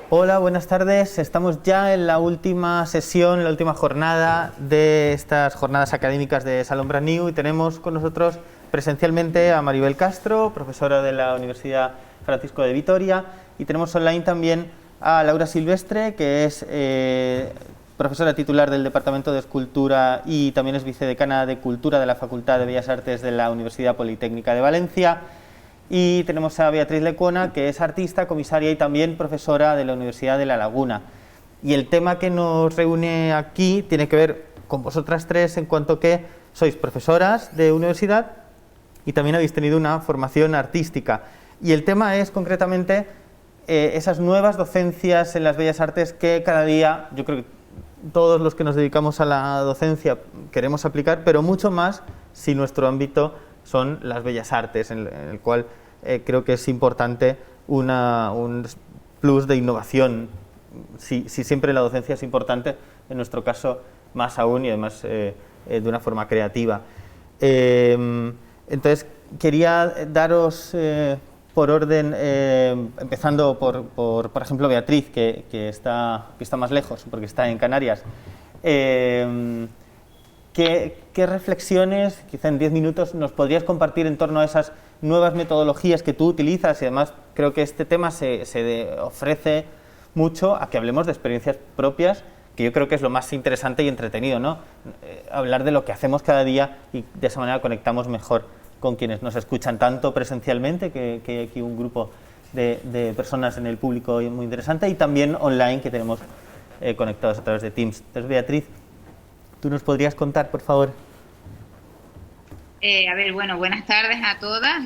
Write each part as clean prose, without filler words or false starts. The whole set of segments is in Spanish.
Hola, buenas tardes. Estamos ya en la última sesión, en la última jornada de estas jornadas académicas de Salón Brand New y tenemos con nosotros presencialmente a Maribel Castro, profesora de la Universidad Francisco de Vitoria, y tenemos online también a Laura Silvestre, que es profesora titular del Departamento de Escultura y también es vicedecana de Cultura de la Facultad de Bellas Artes de la Universidad Politécnica de Valencia. Y tenemos a Beatriz Lecuona, que es artista, comisaria y también profesora de la Universidad de La Laguna. Y el tema que nos reúne aquí tiene que ver con vosotras tres, en cuanto que sois profesoras de universidad y también habéis tenido una formación artística. Y el tema es concretamente esas nuevas docencias en las bellas artes que cada día, yo creo que todos los que nos dedicamos a la docencia queremos aplicar, pero mucho más si nuestro ámbito son las bellas artes, en el cual creo que es importante un plus de innovación. Si siempre la docencia es importante, en nuestro caso más aún y además de una forma creativa. Entonces, quería daros por orden, empezando por ejemplo, Beatriz, que está más lejos, porque está en Canarias. ¿Qué reflexiones, quizá en 10 minutos, nos podrías compartir en torno a esas nuevas metodologías que tú utilizas? Y además creo que este tema se ofrece mucho a que hablemos de experiencias propias, que yo creo que es lo más interesante y entretenido, ¿no? Hablar de lo que hacemos cada día y de esa manera conectamos mejor con quienes nos escuchan tanto presencialmente, que hay aquí un grupo de personas en el público muy interesante, y también online, que tenemos conectados a través de Teams. Entonces, Beatriz, ¿tú nos podrías contar, por favor? Bueno, buenas tardes a todas.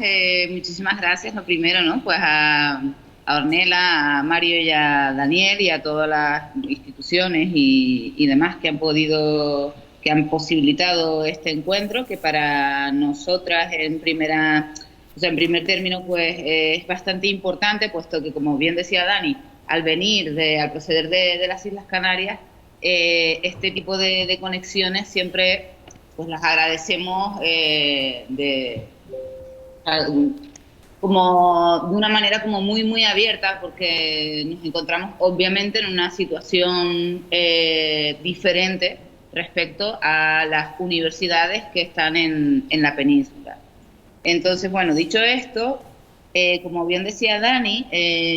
Muchísimas gracias, lo primero, ¿no? Pues a Ornella, a Mario y a Daniel y a todas las instituciones y demás que han posibilitado este encuentro, que para nosotras en en primer término, pues es bastante importante, puesto que, como bien decía Dani, al proceder de las Islas Canarias, este tipo de conexiones siempre pues las agradecemos como de una manera como muy abierta, porque nos encontramos obviamente en una situación diferente respecto a las universidades que están en la península. Entonces, bueno, dicho esto, como bien decía Dani,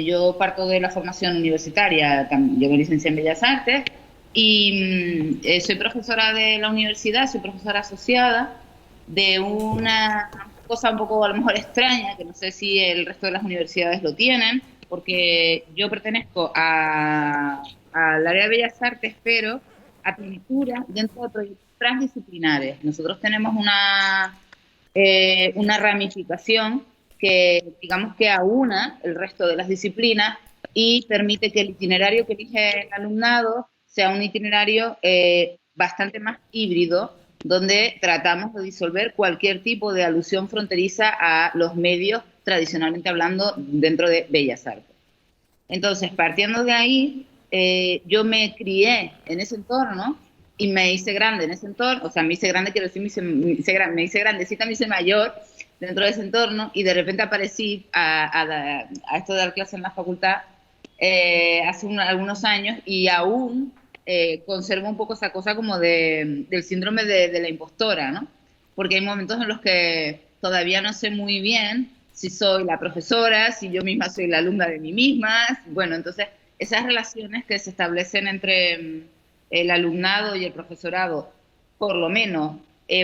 yo parto de la formación universitaria. Yo me licencié en Bellas Artes y soy profesora de la universidad, soy profesora asociada de una cosa un poco a lo mejor extraña, que no sé si el resto de las universidades lo tienen, porque yo pertenezco al área de Bellas Artes, pero a pintura dentro de proyectos transdisciplinares. Nosotros tenemos una ramificación que digamos que aúna el resto de las disciplinas y permite que el itinerario que elige el alumnado sea un itinerario bastante más híbrido, donde tratamos de disolver cualquier tipo de alusión fronteriza a los medios tradicionalmente hablando dentro de Bellas Artes. Entonces, partiendo de ahí, yo me crié en ese entorno y me hice grande en ese entorno. O sea, me hice grande, quiero decir, me hice grandecita, me hice mayor dentro de ese entorno, y de repente aparecí a esto de dar clases en la facultad hace algunos años, y aún conservo un poco esa cosa como del síndrome de la impostora, ¿no? Porque hay momentos en los que todavía no sé muy bien si soy la profesora, si yo misma soy la alumna de mí misma. Bueno, entonces esas relaciones que se establecen entre el alumnado y el profesorado, por lo menos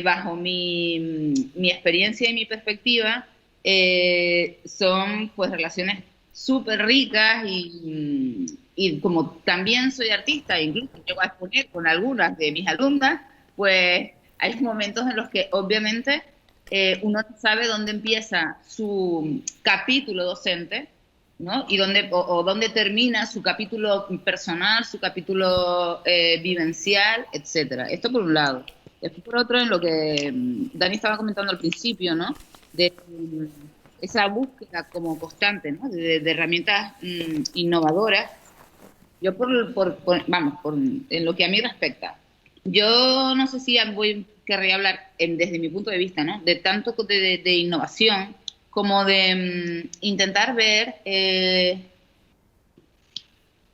bajo mi experiencia y mi perspectiva, son pues relaciones súper ricas, y como también soy artista, incluso llego a exponer con algunas de mis alumnas, pues hay momentos en los que obviamente uno no sabe dónde empieza su capítulo docente, ¿no? Y dónde termina su capítulo personal, su capítulo vivencial, etcétera. Esto por un lado. Después por otro, en lo que Dani estaba comentando al principio, ¿no? De esa búsqueda como constante, ¿no? De herramientas innovadoras. Yo en lo que a mí respecta, yo no sé si querría hablar desde mi punto de vista, ¿no? De tanto de innovación como de intentar ver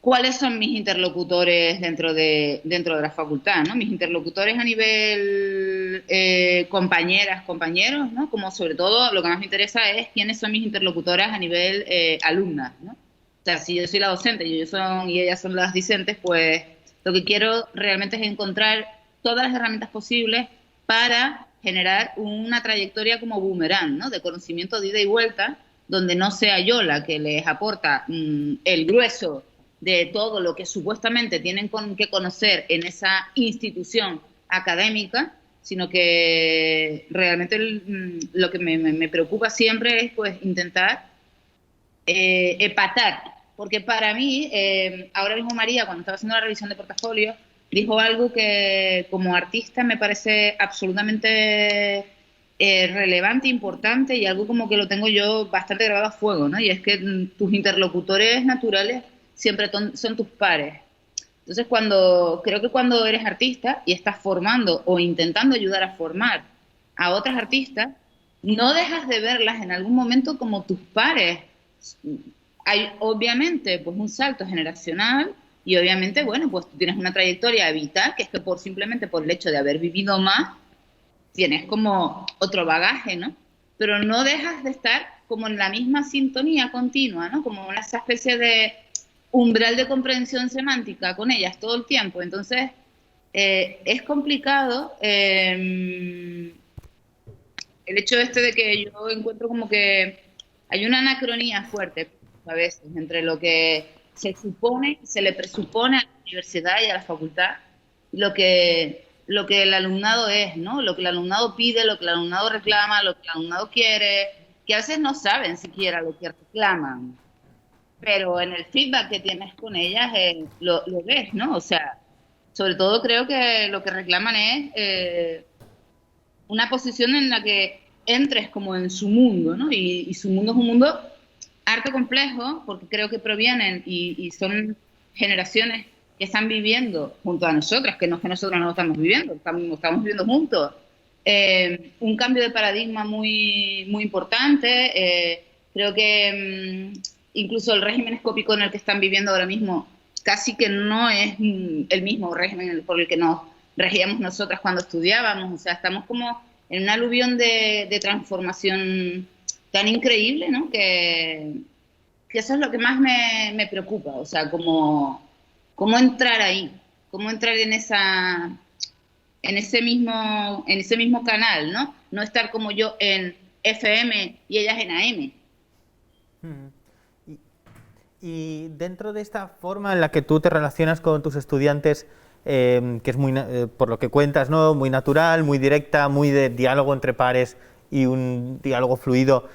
cuáles son mis interlocutores dentro de la facultad, ¿no? Mis interlocutores a nivel compañeras, compañeros, ¿no? Como sobre todo lo que más me interesa es quiénes son mis interlocutoras a nivel alumnas, ¿no? O sea, si yo soy la docente y ellas son las discentes, pues lo que quiero realmente es encontrar todas las herramientas posibles para generar una trayectoria como boomerang, ¿no? De conocimiento de ida y vuelta, donde no sea yo la que les aporta el grueso de todo lo que supuestamente tienen que conocer en esa institución académica, sino que realmente lo que me preocupa siempre es pues intentar empatar, porque para mí, ahora mismo María, cuando estaba haciendo la revisión de portafolio, dijo algo que como artista me parece absolutamente relevante, importante y algo como que lo tengo yo bastante grabado a fuego, ¿no? Y es que tus interlocutores naturales siempre son tus pares. Entonces, creo que cuando eres artista y estás formando o intentando ayudar a formar a otras artistas, no dejas de verlas en algún momento como tus pares. Hay obviamente pues un salto generacional y obviamente, bueno, pues tú tienes una trayectoria vital que es que simplemente por el hecho de haber vivido más, tienes como otro bagaje, ¿no? Pero no dejas de estar como en la misma sintonía continua, ¿no? Como una esa especie de umbral de comprensión semántica con ellas todo el tiempo. Entonces, es complicado el hecho este de que yo encuentro como que hay una anacronía fuerte a veces entre lo que se supone, se le presupone a la universidad y a la facultad, y lo que el alumnado es, ¿no? Lo que el alumnado pide, lo que el alumnado reclama, lo que el alumnado quiere, que a veces no saben siquiera lo que reclaman, pero en el feedback que tienes con ellas lo ves, ¿no? O sea, sobre todo creo que lo que reclaman es una posición en la que entres como en su mundo, ¿no? Y su mundo es un mundo harto complejo, porque creo que provienen y son generaciones que están viviendo junto a nosotras, que no es que nosotros no lo estamos viviendo, estamos viviendo juntos. Un cambio de paradigma muy, muy importante. Creo que incluso el régimen escópico en el que están viviendo ahora mismo casi que no es el mismo régimen por el que nos regíamos nosotras cuando estudiábamos. O sea, estamos como en un aluvión de transformación tan increíble, ¿no? Que eso es lo que más me preocupa. O sea, cómo entrar ahí, cómo entrar en ese mismo canal, ¿no? No estar como yo en FM y ellas en AM. Mm. Y dentro de esta forma en la que tú te relacionas con tus estudiantes, que es muy, por lo que cuentas, ¿no? Muy natural, muy directa, muy de diálogo entre pares y un diálogo fluido,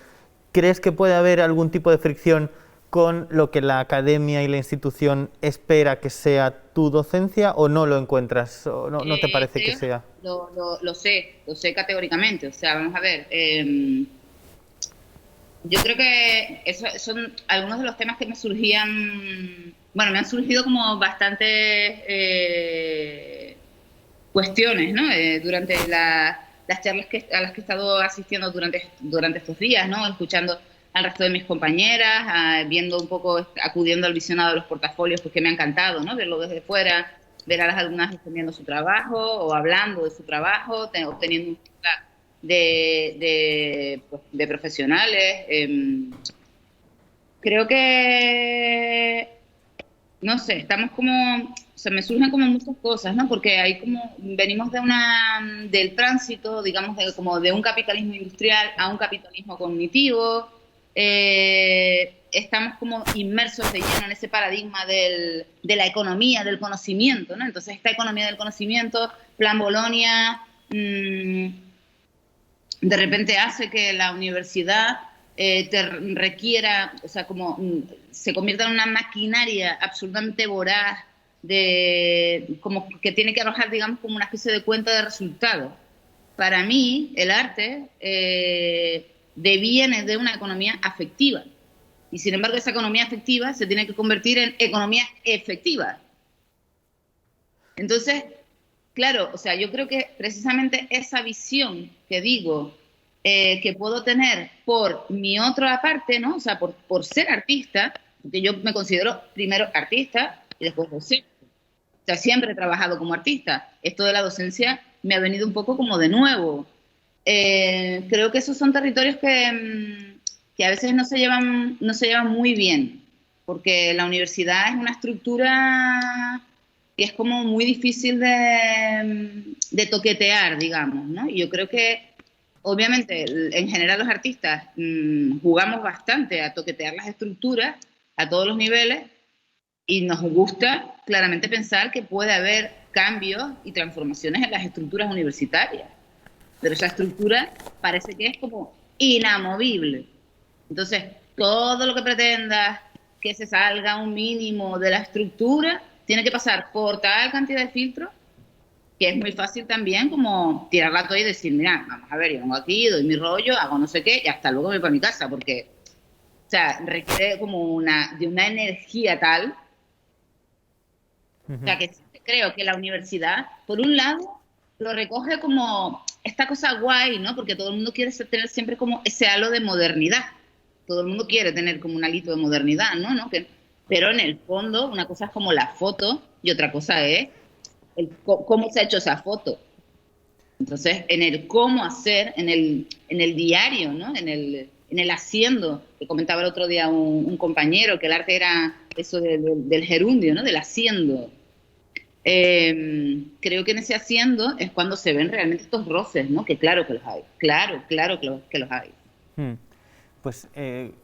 ¿crees que puede haber algún tipo de fricción con lo que la academia y la institución espera que sea tu docencia o no lo encuentras, o no te parece que sea? Lo sé categóricamente. O sea, vamos a ver. Yo creo que esos son algunos de los temas que me surgían. Bueno, me han surgido como bastantes cuestiones, ¿no? Durante las charlas a las que he estado asistiendo durante estos días, ¿no? Escuchando al resto de mis compañeras, viendo un poco, acudiendo al visionado de los portafolios, pues que me ha encantado, ¿no? Verlo desde fuera, ver a las alumnas extendiendo su trabajo o hablando de su trabajo, obteniendo un feedback de profesionales. Creo que, no sé, estamos como, o sea, me surgen como muchas cosas, ¿no? Porque venimos del tránsito, digamos, como de un capitalismo industrial a un capitalismo cognitivo. Estamos como inmersos de lleno en ese paradigma de la economía, del conocimiento, ¿no? Entonces, esta economía del conocimiento, Plan Bolonia, de repente hace que la universidad te requiera, o sea, como se convierta en una maquinaria absolutamente voraz, como que tiene que arrojar, digamos, como una especie de cuenta de resultados. Para mí, el arte deviene de una economía afectiva. Y sin embargo, esa economía afectiva se tiene que convertir en economía efectiva. Entonces, claro, o sea, yo creo que precisamente esa visión que digo que puedo tener por mi otra parte, ¿no? O sea, por ser artista, porque yo me considero primero artista y después docente. O sea, siempre he trabajado como artista. Esto de la docencia me ha venido un poco como de nuevo. Creo que esos son territorios que a veces no se llevan muy bien, porque la universidad es una estructura que es como muy difícil de toquetear, digamos, ¿no? Y yo creo que, obviamente, en general los artistas jugamos bastante a toquetear las estructuras a todos los niveles y nos gusta claramente pensar que puede haber cambios y transformaciones en las estructuras universitarias, pero esa estructura parece que es como inamovible. Entonces, todo lo que pretendas que se salga un mínimo de la estructura tiene que pasar por tal cantidad de filtros que es muy fácil también como tirar la toalla y decir, mira, vamos a ver, yo vengo aquí, doy mi rollo, hago no sé qué y hasta luego me voy para mi casa, porque, o sea, requiere como de una energía tal. O sea, que creo que la universidad, por un lado, lo recoge como esta cosa guay, ¿no? Porque todo el mundo quiere tener siempre como ese halo de modernidad. Todo el mundo quiere tener como un halito de modernidad, ¿no? Pero en el fondo, una cosa es como la foto y otra cosa es cómo se ha hecho esa foto. Entonces, en el cómo hacer, en el diario, ¿no? En el haciendo, que comentaba el otro día un compañero, que el arte era eso del gerundio, ¿no? Del haciendo. Creo que en ese haciendo es cuando se ven realmente estos roces, ¿no? Que claro que los hay, claro que los hay. Pues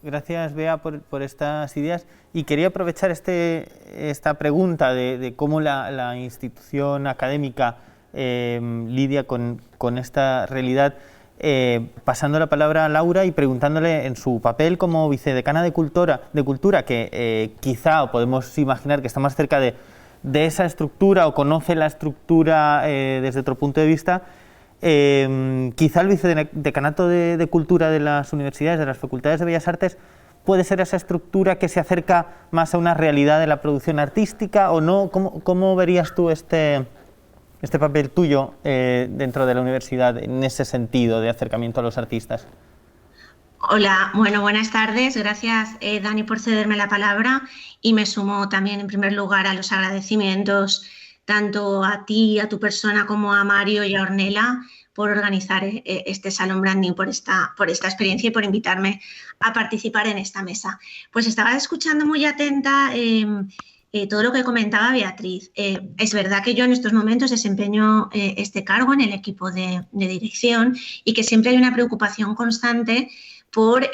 gracias, Bea, por estas ideas, y quería aprovechar esta pregunta de cómo la institución académica lidia con esta realidad, pasando la palabra a Laura y preguntándole en su papel como vicedecana de Cultura, que quizá o podemos imaginar que está más cerca de esa estructura o conoce la estructura desde otro punto de vista. Quizá el vicedecanato de Cultura de las universidades, de las facultades de Bellas Artes, puede ser esa estructura que se acerca más a una realidad de la producción artística o no. ¿Cómo verías tú este papel tuyo dentro de la universidad en ese sentido de acercamiento a los artistas? Hola, bueno, buenas tardes. Gracias, Dani, por cederme la palabra, y me sumo también, en primer lugar, a los agradecimientos tanto a ti, a tu persona, como a Mario y a Ornella por organizar este Salón Brand New, por esta experiencia y por invitarme a participar en esta mesa. Pues estaba escuchando muy atenta todo lo que comentaba Beatriz. Es verdad que yo en estos momentos desempeño este cargo en el equipo de dirección y que siempre hay una preocupación constante por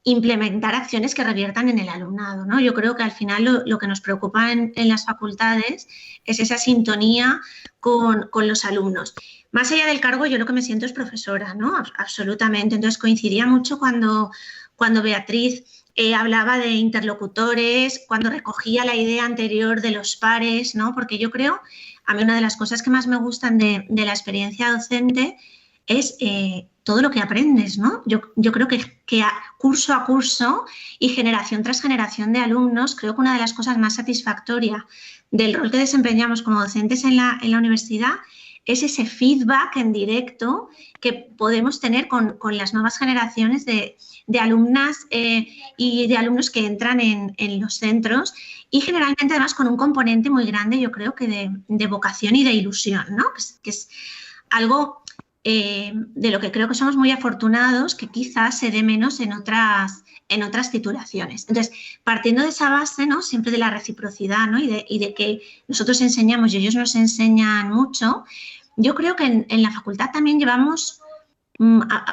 implementar acciones que reviertan en el alumnado, ¿no? Yo creo que al final lo que nos preocupa en las facultades es esa sintonía con los alumnos. Más allá del cargo, yo lo que me siento es profesora, ¿no? Absolutamente. Entonces coincidía mucho cuando Beatriz hablaba de interlocutores, cuando recogía la idea anterior de los pares, ¿no? Porque yo creo, a mí una de las cosas que más me gustan de la experiencia docente es todo lo que aprendes, ¿no? Yo creo que curso a curso y generación tras generación de alumnos, creo que una de las cosas más satisfactorias del rol que desempeñamos como docentes en la universidad es ese feedback en directo que podemos tener con las nuevas generaciones de alumnas y de alumnos que entran en los centros, y generalmente además con un componente muy grande, yo creo que de vocación y de ilusión, ¿no? Que es algo de lo que creo que somos muy afortunados, que quizás se dé menos en otras titulaciones. Entonces, partiendo de esa base, ¿no? Siempre de la reciprocidad, ¿no? y de que nosotros enseñamos y ellos nos enseñan mucho, yo creo que en la facultad también llevamos,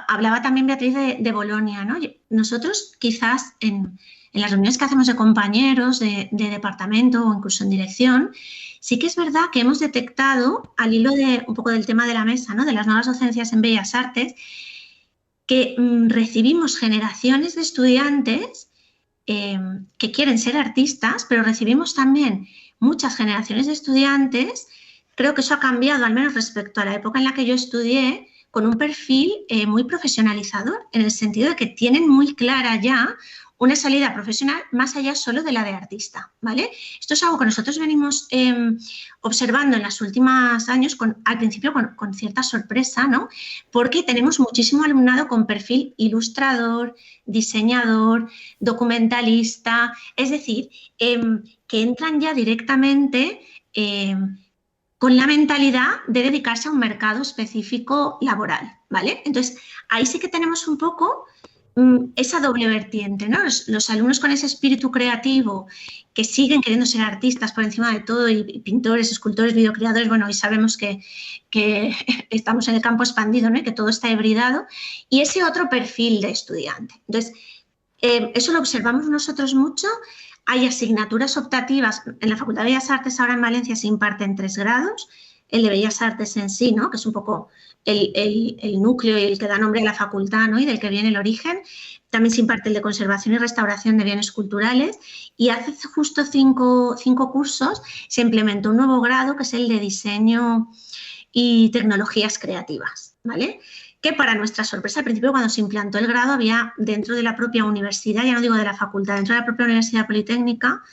hablaba también Beatriz de Bolonia, ¿no? Nosotros quizás en las reuniones que hacemos de compañeros de departamento o incluso en dirección, sí que es verdad que hemos detectado, al hilo de un poco del tema de la mesa, ¿no? De las nuevas docencias en Bellas Artes, que recibimos generaciones de estudiantes que quieren ser artistas, pero recibimos también muchas generaciones de estudiantes. Creo que eso ha cambiado, al menos respecto a la época en la que yo estudié, con un perfil muy profesionalizador, en el sentido de que tienen muy clara ya una salida profesional más allá solo de la de artista, ¿vale? Esto es algo que nosotros venimos observando en los últimos años, al principio con cierta sorpresa, ¿no? Porque tenemos muchísimo alumnado con perfil ilustrador, diseñador, documentalista, es decir, que entran ya directamente con la mentalidad de dedicarse a un mercado específico laboral, ¿vale? Entonces, ahí sí que tenemos un poco esa doble vertiente, ¿no? Los alumnos con ese espíritu creativo que siguen queriendo ser artistas por encima de todo y pintores, escultores, videocreadores, bueno, y sabemos que estamos en el campo expandido, ¿no? Y que todo está hibridado, y ese otro perfil de estudiante. Entonces, eso lo observamos nosotros mucho. Hay asignaturas optativas. En la Facultad de Bellas Artes ahora en Valencia se imparten 3 grados, el de Bellas Artes en sí, ¿no? Que es un poco el núcleo y el que da nombre a la facultad, ¿no? Y del que viene el origen. También se imparte el de Conservación y Restauración de Bienes Culturales, y hace justo 5 cursos se implementó un nuevo grado que es el de Diseño y Tecnologías Creativas, ¿vale? Que para nuestra sorpresa, al principio cuando se implantó el grado había dentro de la propia universidad, ya no digo de la facultad, dentro de la propia Universidad Politécnica,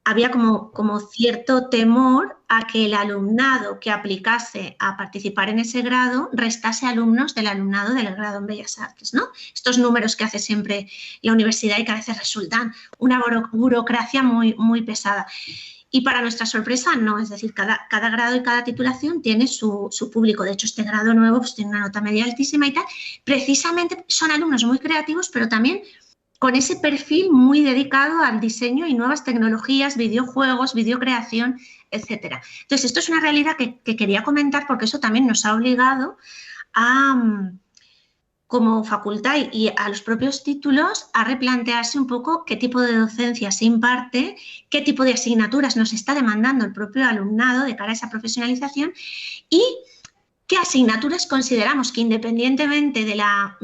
había como cierto temor a que el alumnado que aplicase a participar en ese grado restase alumnos del alumnado del grado en Bellas Artes, ¿no? Estos números que hace siempre la universidad y que a veces resultan una burocracia muy, muy pesada. Y para nuestra sorpresa, no, es decir, cada grado y cada titulación tiene su público. De hecho, este grado nuevo pues, tiene una nota media altísima y tal. Precisamente son alumnos muy creativos, pero también con ese perfil muy dedicado al diseño y nuevas tecnologías, videojuegos, videocreación, etcétera. Entonces, esto es una realidad que quería comentar porque eso también nos ha obligado a, como facultad y a los propios títulos, a replantearse un poco qué tipo de docencia se imparte, qué tipo de asignaturas nos está demandando el propio alumnado de cara a esa profesionalización y qué asignaturas consideramos que independientemente de la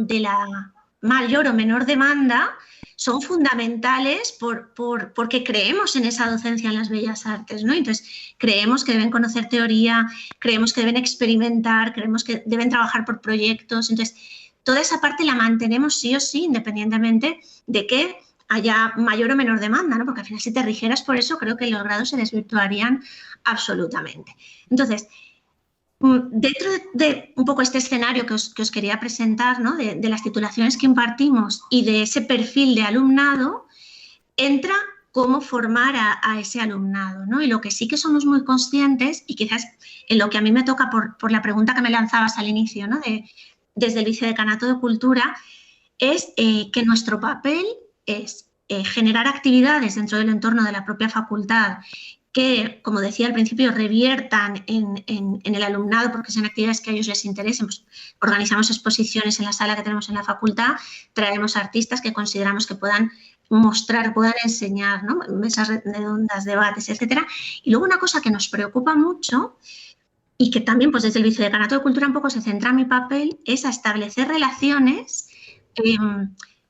mayor o menor demanda, son fundamentales porque creemos en esa docencia en las bellas artes, ¿no? Entonces, creemos que deben conocer teoría, creemos que deben experimentar, creemos que deben trabajar por proyectos. Entonces, toda esa parte la mantenemos sí o sí, independientemente de que haya mayor o menor demanda, ¿no? Porque al final, si te rigieras por eso, creo que los grados se desvirtuarían absolutamente. Entonces, dentro de un poco este escenario que os quería presentar, ¿no? de las titulaciones que impartimos y de ese perfil de alumnado, entra cómo formar a ese alumnado, ¿no? Y lo que sí que somos muy conscientes, y quizás en lo que a mí me toca por la pregunta que me lanzabas al inicio, ¿no? Desde el Vicedecanato de Cultura, es que nuestro papel es generar actividades dentro del entorno de la propia facultad que, como decía al principio, reviertan en el alumnado porque sean actividades que a ellos les interesen. Pues organizamos exposiciones en la sala que tenemos en la facultad, traemos artistas que consideramos que puedan mostrar, puedan enseñar, ¿no? Mesas redondas, debates, etcétera. Y luego una cosa que nos preocupa mucho y que también pues desde el Vicedecanato de Cultura un poco se centra mi papel es a establecer relaciones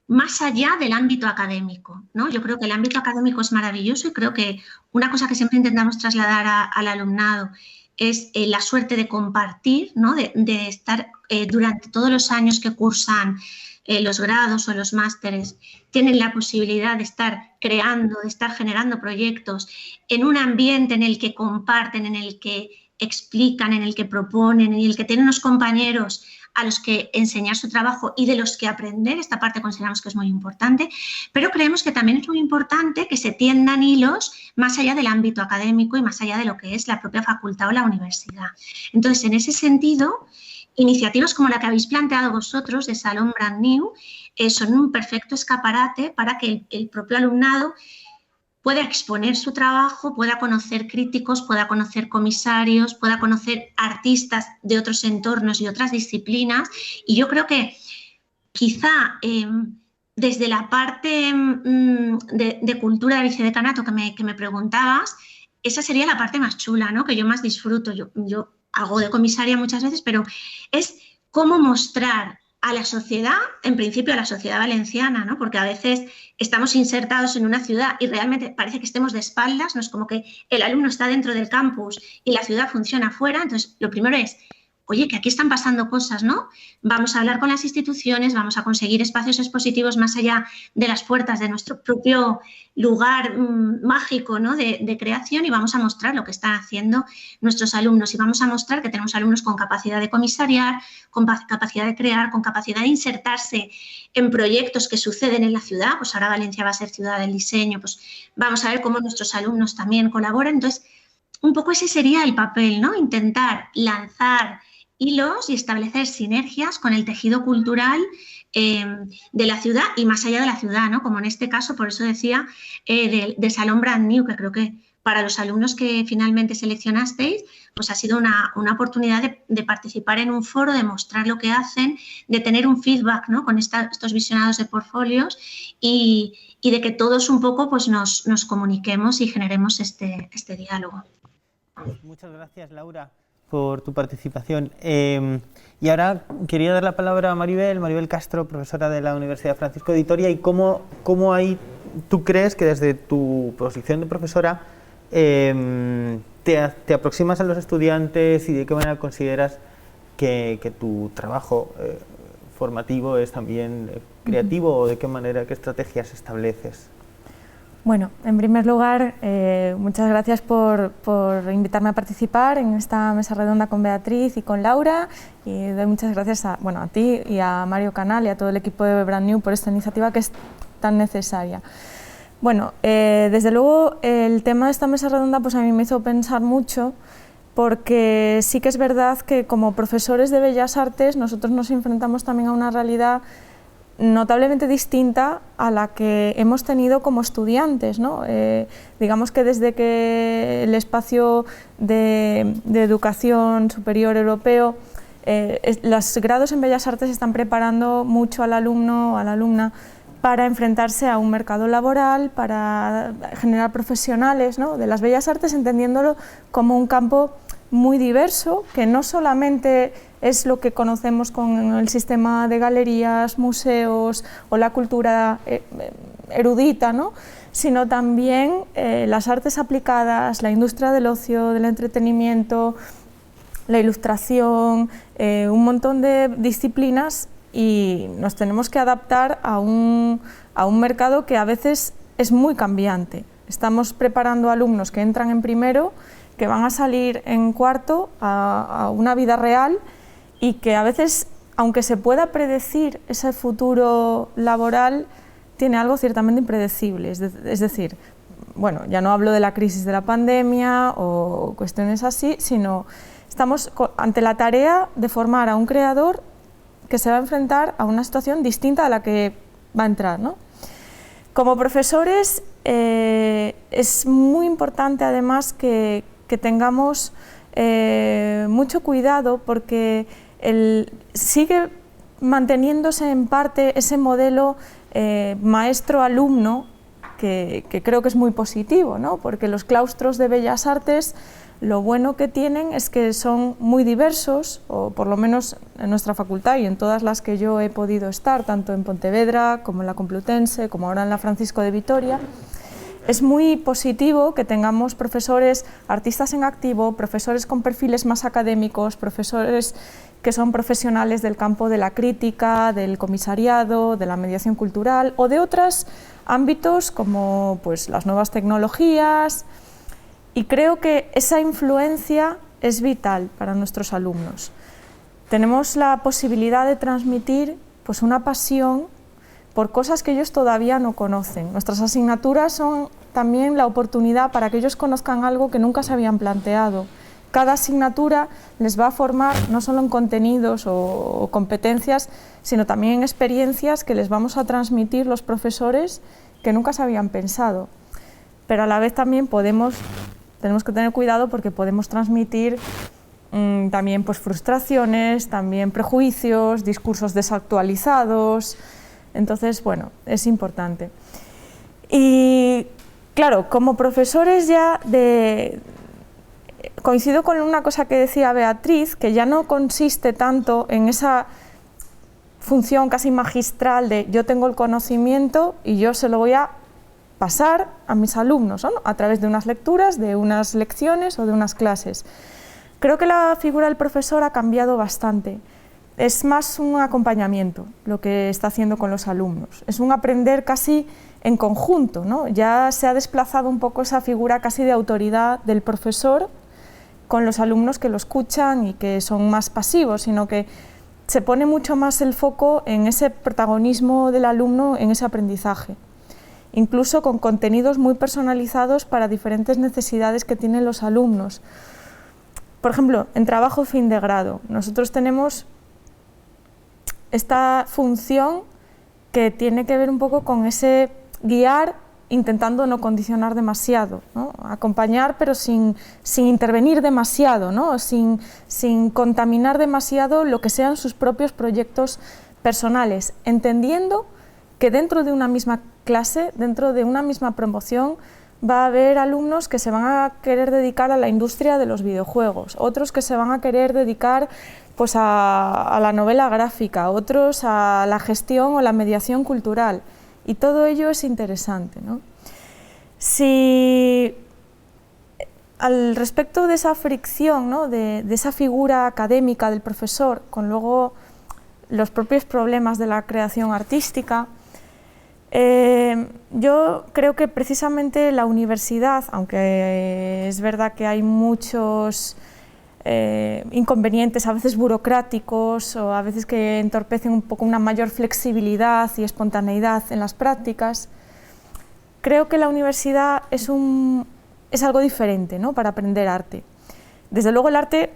más allá del ámbito académico, ¿no? Yo creo que el ámbito académico es maravilloso y creo que una cosa que siempre intentamos trasladar al alumnado es la suerte de compartir, ¿no? de estar durante todos los años que cursan los grados o los másteres, tienen la posibilidad de estar creando, de estar generando proyectos en un ambiente en el que comparten, en el que explican, en el que proponen, en el que tienen unos compañeros a los que enseñar su trabajo y de los que aprender. Esta parte consideramos que es muy importante, pero creemos que también es muy importante que se tiendan hilos más allá del ámbito académico y más allá de lo que es la propia facultad o la universidad. Entonces, en ese sentido, iniciativas como la que habéis planteado vosotros de Salón Brand New son un perfecto escaparate para que el propio alumnado pueda exponer su trabajo, pueda conocer críticos, pueda conocer comisarios, pueda conocer artistas de otros entornos y otras disciplinas. Y yo creo que quizá desde la parte de cultura de Vicedecanato que me preguntabas, esa sería la parte más chula, ¿no? Que yo más disfruto. Yo hago de comisaria muchas veces, pero es cómo mostrar a la sociedad, en principio a la sociedad valenciana, ¿no? Porque a veces estamos insertados en una ciudad y realmente parece que estemos de espaldas, no es como que el alumno está dentro del campus y la ciudad funciona afuera. Entonces, lo primero es oye, que aquí están pasando cosas, ¿no? Vamos a hablar con las instituciones, vamos a conseguir espacios expositivos más allá de las puertas de nuestro propio lugar mágico, ¿no? de creación, y vamos a mostrar lo que están haciendo nuestros alumnos, y vamos a mostrar que tenemos alumnos con capacidad de comisariar, con capacidad de crear, con capacidad de insertarse en proyectos que suceden en la ciudad. Pues ahora Valencia va a ser ciudad del diseño, pues vamos a ver cómo nuestros alumnos también colaboran. Entonces, un poco ese sería el papel, ¿no? Intentar lanzar hilos y establecer sinergias con el tejido cultural de la ciudad y más allá de la ciudad, ¿no? Como en este caso, por eso decía, de Salón Brand New, que creo que para los alumnos que finalmente seleccionasteis, pues ha sido una oportunidad de participar en un foro, de mostrar lo que hacen, de tener un feedback, ¿no? Con estos visionados de portfolios y de que todos un poco pues nos comuniquemos y generemos este diálogo. Pues muchas gracias, Laura, por tu participación. Y ahora quería dar la palabra a Maribel Castro, profesora de la Universidad Francisco de Vitoria, y cómo ahí tú crees que desde tu posición de profesora te aproximas a los estudiantes y de qué manera consideras que tu trabajo formativo es también creativo, o de qué manera, qué estrategias estableces. Bueno, en primer lugar, muchas gracias por invitarme a participar en esta mesa redonda con Beatriz y con Laura, y doy muchas gracias a ti y a Mario Canal y a todo el equipo de Brand New por esta iniciativa que es tan necesaria. Bueno, desde luego el tema de esta mesa redonda pues a mí me hizo pensar mucho, porque sí que es verdad que como profesores de Bellas Artes nosotros nos enfrentamos también a una realidad notablemente distinta a la que hemos tenido como estudiantes, ¿no? Digamos que desde que el espacio de educación superior europeo, los grados en Bellas Artes están preparando mucho al alumno o a la alumna para enfrentarse a un mercado laboral, para generar profesionales, ¿no? de las Bellas Artes, entendiéndolo como un campo muy diverso, que no solamente es lo que conocemos con el sistema de galerías, museos o la cultura erudita, ¿no? sino también las artes aplicadas, la industria del ocio, del entretenimiento, la ilustración, un montón de disciplinas, y nos tenemos que adaptar a un mercado que a veces es muy cambiante. Estamos preparando alumnos que entran en primero, que van a salir en cuarto a una vida real, y que a veces, aunque se pueda predecir ese futuro laboral, tiene algo ciertamente impredecible. Es decir, bueno, ya no hablo de la crisis de la pandemia o cuestiones así, sino estamos ante la tarea de formar a un creador que se va a enfrentar a una situación distinta a la que va a entrar, ¿no? Como profesores es muy importante además que tengamos mucho cuidado, porque sigue manteniéndose en parte ese modelo maestro-alumno que creo que es muy positivo, ¿no? Porque los claustros de Bellas Artes lo bueno que tienen es que son muy diversos, o por lo menos en nuestra facultad y en todas las que yo he podido estar, tanto en Pontevedra como en la Complutense, como ahora en la Francisco de Vitoria. Es muy positivo que tengamos profesores artistas en activo, profesores con perfiles más académicos, profesores que son profesionales del campo de la crítica, del comisariado, de la mediación cultural o de otros ámbitos como pues, las nuevas tecnologías. Y creo que esa influencia es vital para nuestros alumnos. Tenemos la posibilidad de transmitir pues, una pasión por cosas que ellos todavía no conocen. Nuestras asignaturas son también la oportunidad para que ellos conozcan algo que nunca se habían planteado. Cada asignatura les va a formar no solo en contenidos o competencias, sino también en experiencias que les vamos a transmitir los profesores que nunca se habían pensado. Pero a la vez también tenemos que tener cuidado, porque podemos transmitir también pues, frustraciones, también prejuicios, discursos desactualizados. Entonces, bueno, es importante. Y claro, como profesores coincido con una cosa que decía Beatriz, que ya no consiste tanto en esa función casi magistral de yo tengo el conocimiento y yo se lo voy a pasar a mis alumnos, ¿no? A través de unas lecturas, de unas lecciones o de unas clases. Creo que la figura del profesor ha cambiado bastante. Es más un acompañamiento lo que está haciendo con los alumnos. Es un aprender casi en conjunto, ¿no? Ya se ha desplazado un poco esa figura casi de autoridad del profesor con los alumnos que lo escuchan y que son más pasivos, sino que se pone mucho más el foco en ese protagonismo del alumno, en ese aprendizaje. Incluso con contenidos muy personalizados para diferentes necesidades que tienen los alumnos. Por ejemplo, en trabajo fin de grado, nosotros tenemos esta función que tiene que ver un poco con ese guiar intentando no condicionar demasiado, ¿no? Acompañar pero sin intervenir demasiado, ¿no? sin contaminar demasiado lo que sean sus propios proyectos personales, entendiendo que dentro de una misma clase, dentro de una misma promoción, va a haber alumnos que se van a querer dedicar a la industria de los videojuegos, otros que se van a querer dedicar pues a la novela gráfica, otros a la gestión o la mediación cultural, y todo ello es interesante, ¿no? Si al respecto de esa fricción, ¿no? de esa figura académica del profesor con luego los propios problemas de la creación artística, yo creo que precisamente la universidad, aunque es verdad que hay muchos inconvenientes, a veces burocráticos o a veces que entorpecen un poco una mayor flexibilidad y espontaneidad en las prácticas, creo que la universidad es algo diferente, ¿no? Para aprender arte. Desde luego el arte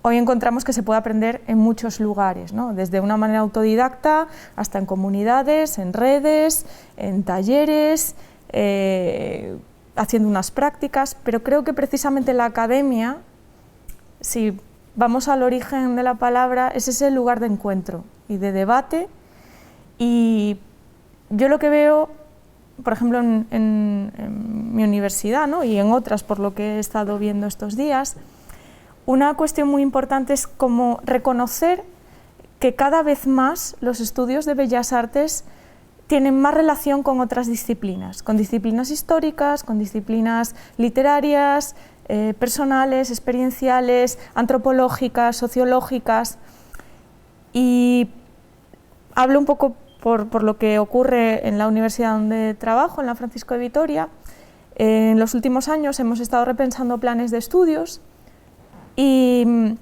hoy encontramos que se puede aprender en muchos lugares, ¿no? Desde una manera autodidacta hasta en comunidades, en redes, en talleres, haciendo unas prácticas, pero creo que precisamente la academia, si vamos al origen de la palabra, es ese lugar de encuentro y de debate, y yo lo que veo, por ejemplo, en mi universidad, ¿no? Y en otras, por lo que he estado viendo estos días, una cuestión muy importante es como reconocer que cada vez más los estudios de Bellas Artes tienen más relación con otras disciplinas, con disciplinas históricas, con disciplinas literarias, personales, experienciales, antropológicas, sociológicas, y hablo un poco por lo que ocurre en la universidad donde trabajo, en la Francisco de Vitoria. En los últimos años hemos estado repensando planes de estudios y,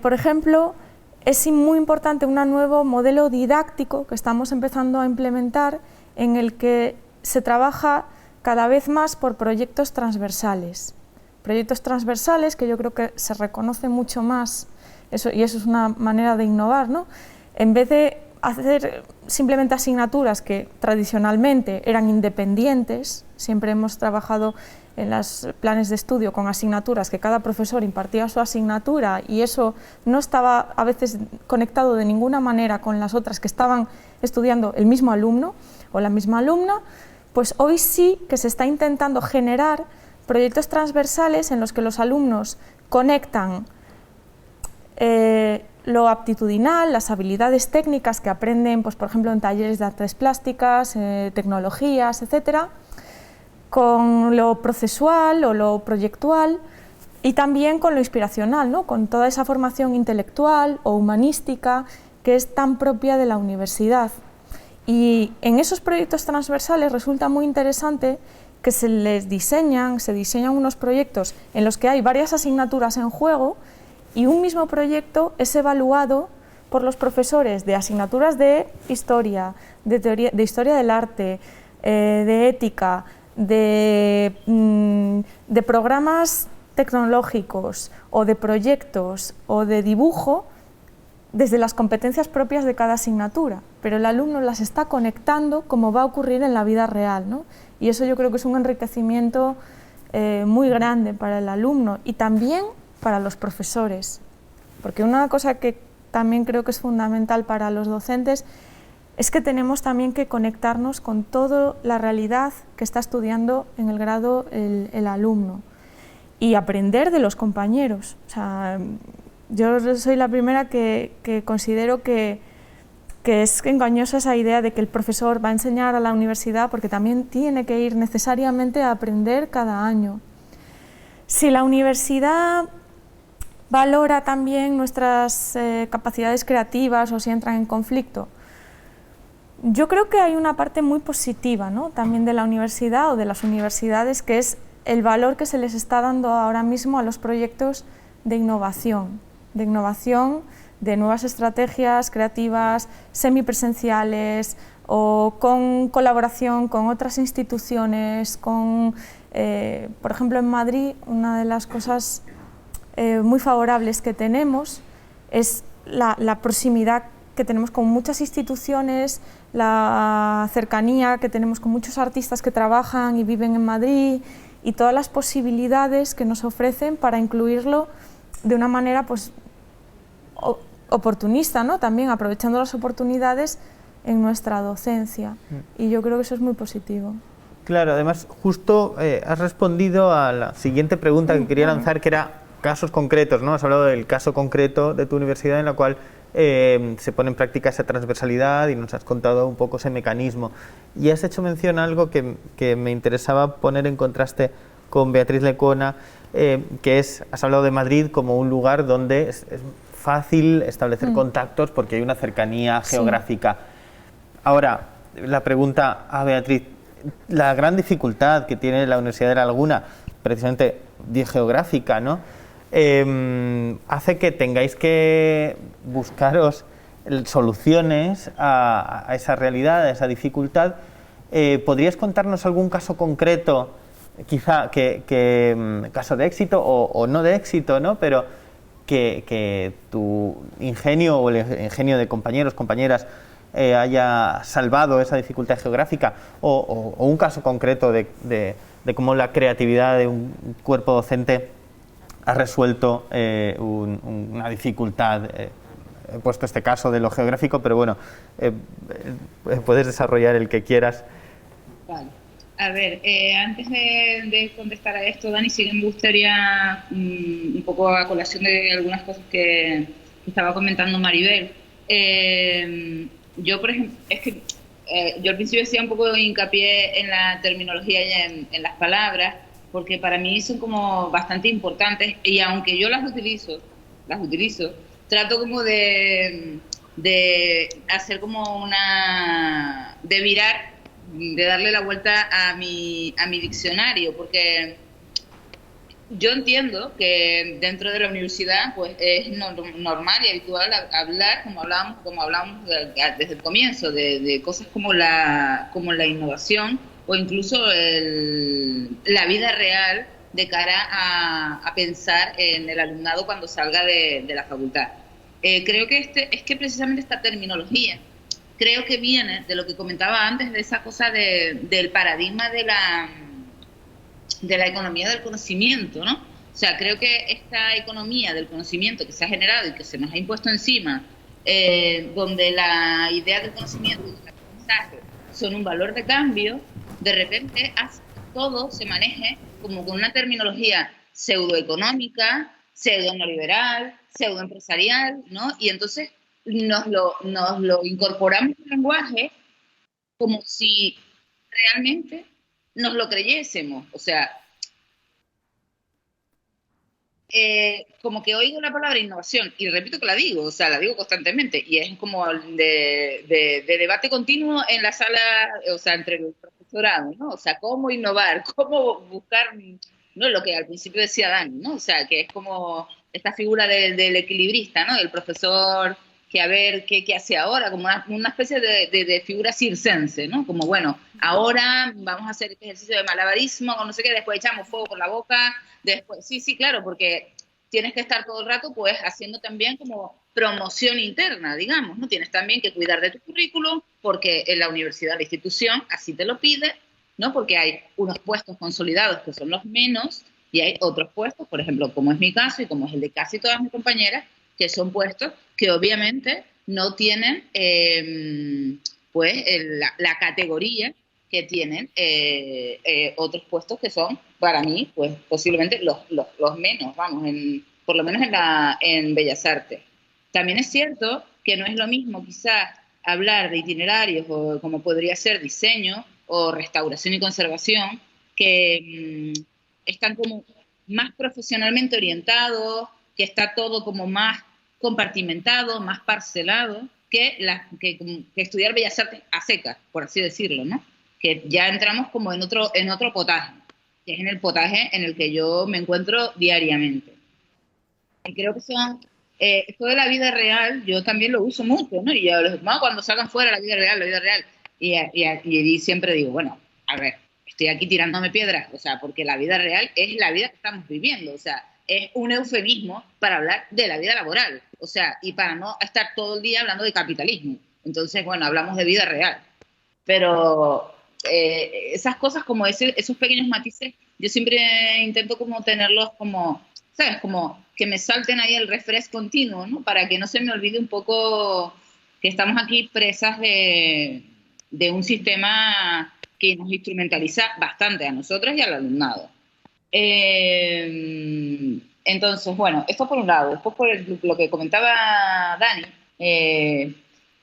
por ejemplo, es muy importante un nuevo modelo didáctico que estamos empezando a implementar, en el que se trabaja cada vez más por proyectos transversales. Proyectos transversales que yo creo que se reconoce mucho más, y eso es una manera de innovar, ¿no? En vez de hacer simplemente asignaturas que tradicionalmente eran independientes, siempre hemos trabajado en los planes de estudio con asignaturas que cada profesor impartía su asignatura y eso no estaba a veces conectado de ninguna manera con las otras que estaban estudiando el mismo alumno o la misma alumna, pues hoy sí que se está intentando generar proyectos transversales en los que los alumnos conectan lo aptitudinal, las habilidades técnicas que aprenden, pues, por ejemplo, en talleres de artes plásticas, tecnologías, etcétera, con lo procesual o lo proyectual y también con lo inspiracional, ¿no? Con toda esa formación intelectual o humanística que es tan propia de la universidad. Y en esos proyectos transversales resulta muy interesante que se diseñan unos proyectos en los que hay varias asignaturas en juego y un mismo proyecto es evaluado por los profesores de asignaturas de historia, de historia del arte, de ética, de programas tecnológicos o de proyectos o de dibujo desde las competencias propias de cada asignatura, pero el alumno las está conectando como va a ocurrir en la vida real, ¿no? Y eso yo creo que es un enriquecimiento muy grande para el alumno y también para los profesores, porque una cosa que también creo que es fundamental para los docentes es que tenemos también que conectarnos con toda la realidad que está estudiando en el grado el alumno y aprender de los compañeros. O sea, yo soy la primera que considero que es engañosa esa idea de que el profesor va a enseñar a la universidad porque también tiene que ir necesariamente a aprender cada año. si la universidad valora también nuestras capacidades creativas o si entran en conflicto, yo creo que hay una parte muy positiva, ¿no?, también de la universidad o de las universidades, que es el valor que se les está dando ahora mismo a los proyectos de innovación, de nuevas estrategias creativas, semipresenciales o con colaboración con otras instituciones, por ejemplo, en Madrid, una de las cosas muy favorables que tenemos es la proximidad que tenemos con muchas instituciones, la cercanía que tenemos con muchos artistas que trabajan y viven en Madrid y todas las posibilidades que nos ofrecen para incluirlo de una manera pues oportunista, ¿no?, también aprovechando las oportunidades en nuestra docencia, y yo creo que eso es muy positivo. Claro, además justo has respondido a la siguiente pregunta que quería lanzar, que era casos concretos, ¿no? Has hablado del caso concreto de tu universidad en la cual se pone en práctica esa transversalidad y nos has contado un poco ese mecanismo. Y has hecho mención a algo que me interesaba poner en contraste con Beatriz Lecona, que has hablado de Madrid como un lugar donde es fácil establecer contactos porque hay una cercanía geográfica. Ahora, la pregunta a Beatriz: la gran dificultad que tiene la Universidad de La Laguna, precisamente geográfica, ¿no?, hace que tengáis que buscaros soluciones a esa realidad, a esa dificultad. ¿Podrías contarnos algún caso concreto, quizá caso de éxito o no de éxito, ¿no?, pero que tu ingenio o el ingenio de compañeros, compañeras haya salvado esa dificultad geográfica, o un caso concreto de cómo la creatividad de un cuerpo docente ha resuelto una dificultad? He puesto este caso de lo geográfico, pero bueno, puedes desarrollar el que quieras. Vale. A ver, antes de contestar a esto, Dani, sí que me gustaría un poco a colación de algunas cosas que estaba comentando Maribel. Yo, por ejemplo, es que yo al principio hacía un poco de hincapié en la terminología y en las palabras, porque para mí son como bastante importantes, y aunque yo las utilizo, trato como de hacer como de virar, de darle la vuelta a mi diccionario, porque yo entiendo que dentro de la universidad pues es normal y habitual hablar, como hablábamos desde el comienzo, de cosas como la innovación o incluso la vida real de cara a pensar en el alumnado cuando salga de la facultad. Creo que es que precisamente esta terminología creo que viene de lo que comentaba antes, de esa cosa del paradigma de la economía del conocimiento, ¿no? O sea, creo que esta economía del conocimiento que se ha generado y que se nos ha impuesto encima, donde la idea del conocimiento y del aprendizaje son un valor de cambio, de repente hace que todo se maneje como con una terminología pseudoeconómica, pseudo-neoliberal, pseudoempresarial, ¿no? Y entonces nos lo incorporamos al lenguaje como si realmente nos lo creyésemos. O sea, como que oigo la palabra innovación y repito que la digo, o sea, la digo constantemente, y es como de debate continuo en la sala, o sea, entre el profesorado, ¿no? O sea, cómo innovar, cómo buscar, no lo que al principio decía Dani, ¿no? O sea, que es como esta figura del equilibrista, ¿no? Del profesor que a ver qué hace ahora, como una especie de figura circense, ¿no? Como, bueno, ahora vamos a hacer este ejercicio de malabarismo, o no sé qué, después echamos fuego por la boca, después, sí, claro, porque tienes que estar todo el rato, pues, haciendo también como promoción interna, digamos, ¿no? Tienes también que cuidar de tu currículum, porque en la universidad, la institución, así te lo pide, ¿no? Porque hay unos puestos consolidados que son los menos, y hay otros puestos, por ejemplo, como es mi caso y como es el de casi todas mis compañeras, que son puestos que obviamente no tienen pues la categoría que tienen otros puestos que son, para mí, pues posiblemente los menos, vamos, por lo menos en Bellas Artes. También es cierto que no es lo mismo quizás hablar de itinerarios o como podría ser diseño o restauración y conservación, que están como más profesionalmente orientados, que está todo como más compartimentado, más parcelado, que estudiar Bellas Artes a secas, por así decirlo, ¿no? Que ya entramos como en otro potaje, que es en el potaje en el que yo me encuentro diariamente. Y creo que esto de la vida real, yo también lo uso mucho, ¿no? Y yo cuando salgan fuera la vida real, la vida real. Y siempre digo, bueno, a ver, estoy aquí tirándome piedras, o sea, porque la vida real es la vida que estamos viviendo, o sea, es un eufemismo para hablar de la vida laboral, o sea, y para no estar todo el día hablando de capitalismo. Entonces, bueno, hablamos de vida real. Pero esas cosas como esos pequeños matices, yo siempre intento como tenerlos como, ¿sabes? Como que me salten ahí el refresh continuo, ¿no? Para que no se me olvide un poco que estamos aquí presas de un sistema que nos instrumentaliza bastante a nosotros y al alumnado. Entonces, bueno, esto por un lado. Después por lo que comentaba Dani,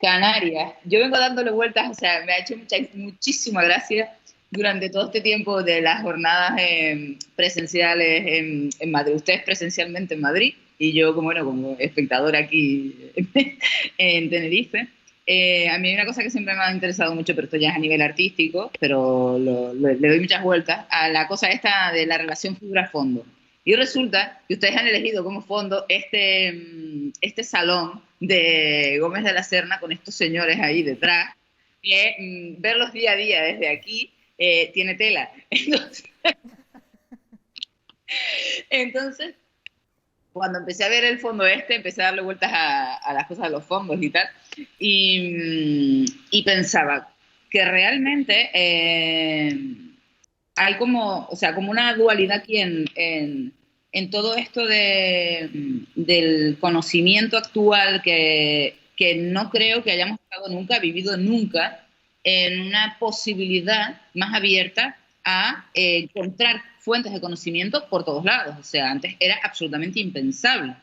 Canarias. Yo vengo dándole vueltas, o sea, me ha hecho muchísima gracia durante todo este tiempo de las jornadas presenciales en Madrid. Ustedes presencialmente en Madrid y yo como espectadora aquí en Tenerife. A mí hay una cosa que siempre me ha interesado mucho, pero esto ya es a nivel artístico, pero le doy muchas vueltas, a la cosa esta de la relación figura-fondo. Y resulta que ustedes han elegido como fondo este salón de Gómez de la Serna con estos señores ahí detrás, que verlos día a día desde aquí tiene tela. Entonces, cuando empecé a ver el fondo empecé a darle vueltas a las cosas de los fondos y tal, y pensaba que realmente hay como, o sea, como una dualidad aquí en todo esto del conocimiento actual que no creo que hayamos vivido nunca en una posibilidad más abierta a encontrar fuentes de conocimiento por todos lados. O sea, antes era absolutamente impensable,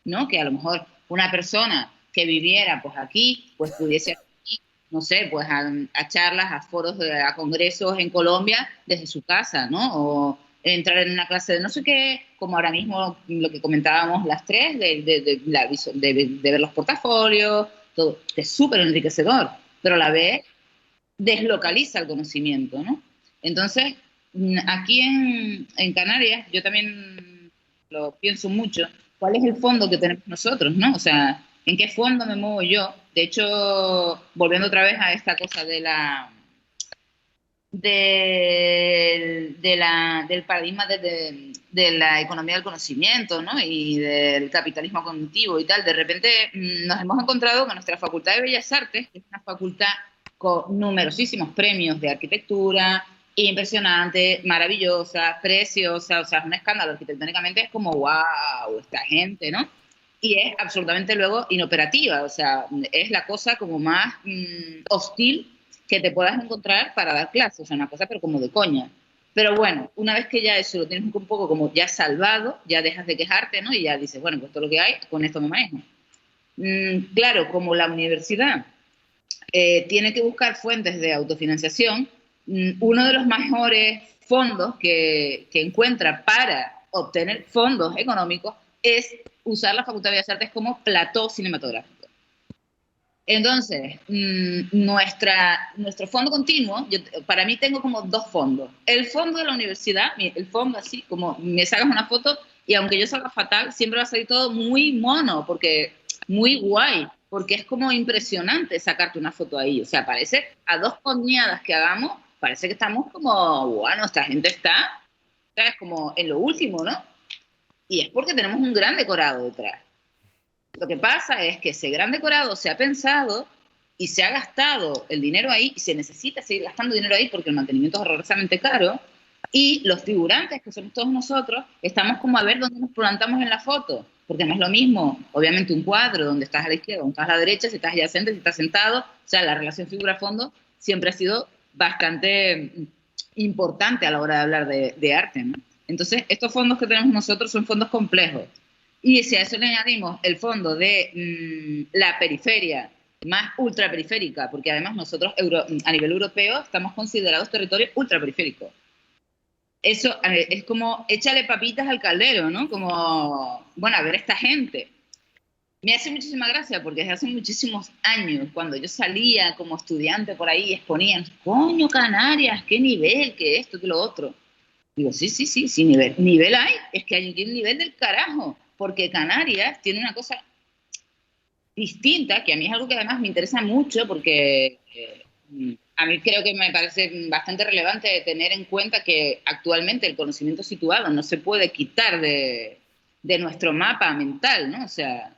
¿no? Que a lo mejor una persona que viviera pues aquí, pues pudiese ir, no sé, pues a charlas, a foros, a congresos en Colombia desde su casa, ¿no? O entrar en una clase de no sé qué, como ahora mismo lo que comentábamos las tres, de ver los portafolios, todo, que es súper enriquecedor, pero a la vez deslocaliza el conocimiento, ¿no? Entonces, aquí en Canarias, yo también lo pienso mucho, ¿cuál es el fondo que tenemos nosotros, ¿no? O sea, ¿en qué fondo me muevo yo? De hecho, volviendo otra vez a esta cosa del paradigma de la economía del conocimiento, ¿no? Y del capitalismo cognitivo y tal, de repente nos hemos encontrado con nuestra Facultad de Bellas Artes, que es una facultad con numerosísimos premios de arquitectura, impresionante, maravillosa, preciosa, o sea, es un escándalo arquitectónicamente, es como, wow, esta gente, ¿no? Y es absolutamente luego inoperativa, o sea, es la cosa como más hostil que te puedas encontrar para dar clases, o sea, una cosa pero como de coña. Pero bueno, una vez que ya eso lo tienes un poco como ya salvado, ya dejas de quejarte, ¿no? Y ya dices, bueno, pues todo lo que hay, con esto me manejo. Claro, como la universidad tiene que buscar fuentes de autofinanciación, uno de los mejores fondos que encuentra para obtener fondos económicos es usar la Facultad de Bellas Artes como plató cinematográfico. Entonces, nuestro fondo continuo, para mí tengo como dos fondos. El fondo de la universidad, el fondo así, como me sacas una foto y aunque yo salga fatal, siempre va a salir todo muy mono, porque muy guay, porque es como impresionante sacarte una foto ahí. O sea, parece, a dos coñadas que hagamos, parece que estamos como, bueno, esta gente está, ¿sabes? Como en lo último, ¿no? Y es porque tenemos un gran decorado detrás. Lo que pasa es que ese gran decorado se ha pensado y se ha gastado el dinero ahí y se necesita seguir gastando dinero ahí porque el mantenimiento es horrorosamente caro y los figurantes, que somos todos nosotros, estamos como a ver dónde nos plantamos en la foto, porque no es lo mismo, obviamente, un cuadro donde estás a la izquierda, donde estás a la derecha, si estás adyacente, si estás sentado. O sea, la relación figura-fondo siempre ha sido bastante importante a la hora de hablar de arte, ¿no? Entonces, estos fondos que tenemos nosotros son fondos complejos. Y si a eso le añadimos el fondo de la periferia más ultraperiférica, porque además nosotros a nivel europeo estamos considerados territorio ultraperiférico. eso es como échale papitas al caldero, ¿no? Como, bueno, a ver esta gente. Me hace muchísima gracia porque desde hace muchísimos años, cuando yo salía como estudiante por ahí, exponían, coño, Canarias, qué nivel, qué esto, qué lo otro. Digo, sí, nivel. Nivel hay, es que hay un nivel del carajo, porque Canarias tiene una cosa distinta, que a mí es algo que además me interesa mucho, porque a mí creo que me parece bastante relevante tener en cuenta que actualmente el conocimiento situado no se puede quitar de nuestro mapa mental, ¿no? O sea,